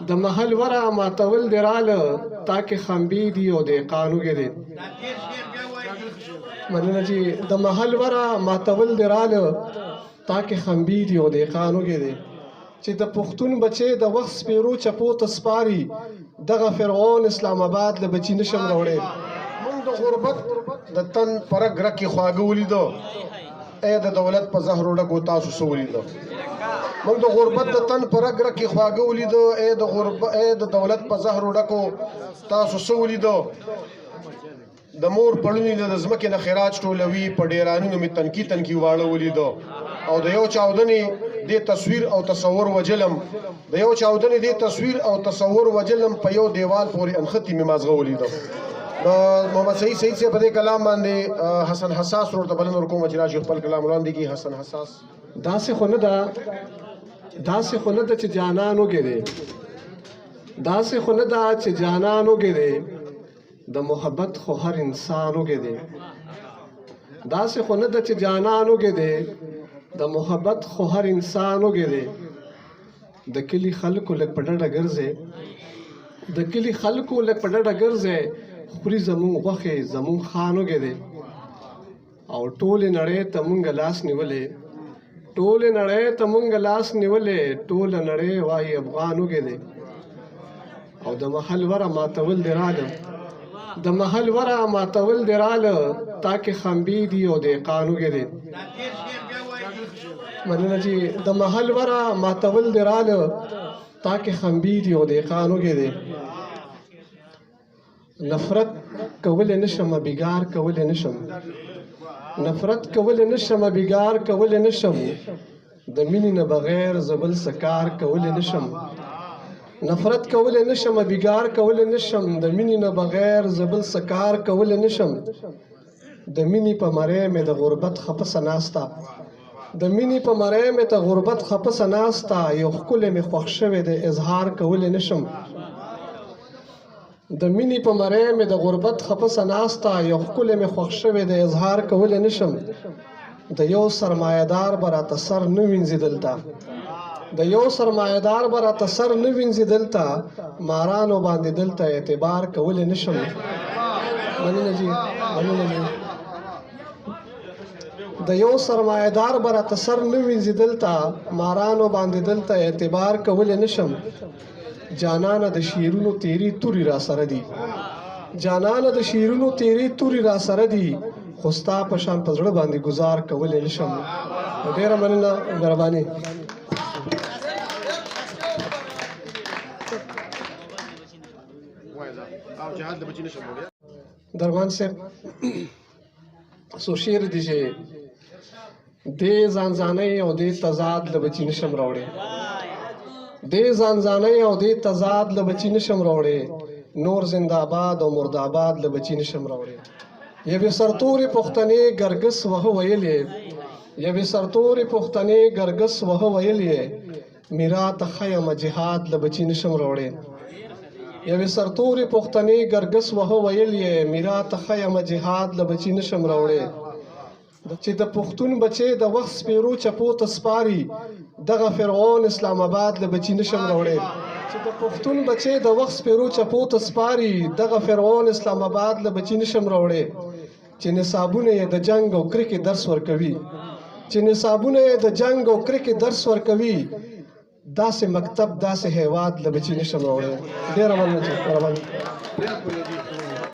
د محل ورا ماتول دی راله تاکې خمبې دي او دهقانوږې دی مننه چې د محل ورا ماتول دی راله تاکې خمبې دي او دهقانوږې دی چې د پښتون بچې د وخت سپیرو چپو ته سپاري دغه فرعون اسلام آباد له بچي نشم راوړی موږ د غربت د تن پرګ رکې خواږه ولیدو ای د دولت په زهرو ډکو تاسو څه ولیدو موږ د غربت د تن پرګ رکې خواږه ولیدو ای د دولت په زهرو ډکو تاسو څه ولیدو د مور پړونی د ځمکې نه خراج ټولوي په ډیرانونو مې تنکي تنکي واړه ولیدو او د یو چاودنې د تصویر او تصور وجلم د یو چاودنې د تصویر او تصور وجلم په یو دیوال پورې انختی مې مازغه ولیدو محمد سعید سے په دې کلام باندې حسن حساس ورته بلنه ورکوم چې راشي خپل کلام وړاندې کړي. حسن حساس داسې خو نه ده چې جانان وګرې داسې خو نه ده چې جانان وګرې د محبت خو هر انسان وګرې داسې خو نه ده چې جانان وګرې د محبت خو هر انسان وګرې د کلی خلکو لږ په ډډه ګرځې د کلی خلکو لږ په ډډه ګرځې خوري زمون غوښې زمون خان وګرې او ټولې نړۍ ته مونږ لاس نیولې ټولې نړۍ ته مونږ لاس نیولې ټوله نړۍ وایي افغان وګرې او د محل ورا ماتول دی راله د محل ورا ماتول دی راله تاکې خمبې دي او دهقان وګرې مننه چې د محل ورا ماتول دی راله تاکې خمبې دي او دهقان وګرې نفرت کولی نشم بیګار کولی نشم نفرت کولی نشم بیګار کولی نشم د مینې نه بغیر زبل سکار کولی نشم نفرت کولی نشم بیګار کولی نشم د مینې نه بغیر زبل سکار کولی نشم د مینې په مری مې د غربت خپسه ناسته د مینې په مری مې د غربت خپسه ناسته یو ښکلی مې خوښ شوی د اظهار کولی نشم د مینې په مری مې د غربت خپسه ناسته یو ښکلی مې خوښ شوی د اظهار کولی نشم د یو سرمایهدار به راته سر نه وینځي دلته د یو سرمایهدار به راته سر نه وینځي دلته مارانو باندې دلته اعتبار کولی نشم مننه جي مننه جي د یو سرمایهدار به راته سر نه وینځي دلته مارانو باندې دلته اعتبار کولی نشم جانانه د شیرونو تیری توری را سره دي جانانه د شیرونو تیری توری را سره دي خو ستا په شان په زړه باندې گزار کولی نشم ډېره مننه مهرباني درمان صاحب څو شعر دي چې دې ځانځانۍ او دې تضاد له بچي نشم راوړی دې ځانځانۍ او دې تضاد له بچي نشم راوړی نور زنده‌آباد او مرده‌آباد له بچي نشم راوړی یوې سرتورې پښتنې ګرګس وهه ویلې یوې سرتورې پښتنې ګرګس وهه ویلې میرا ته ښیم جهاد له بچي نشم راوړی یوې سرتورې پښتنې ګرګس وهه ویلې میرا ته ښیم جهاد له بچي نشم راوړی چې د پښتون بچې د وخت سپیرو چپو ته سپاري دغه فرعون اسلام آباد له بچي نشم راوړی چې د پښتون بچې د وخت سپیرو چپو ته سپاري دغه فرعون اسلام آباد له بچي نشم راوړی چې نصابونه یې د جنگ او کرکې درس ورکوي چې نصابونه یې د جنگ او کرکې درس ورکوي داسې مکتب داسې هیواد له بچي نشم راوړی ډېره مننه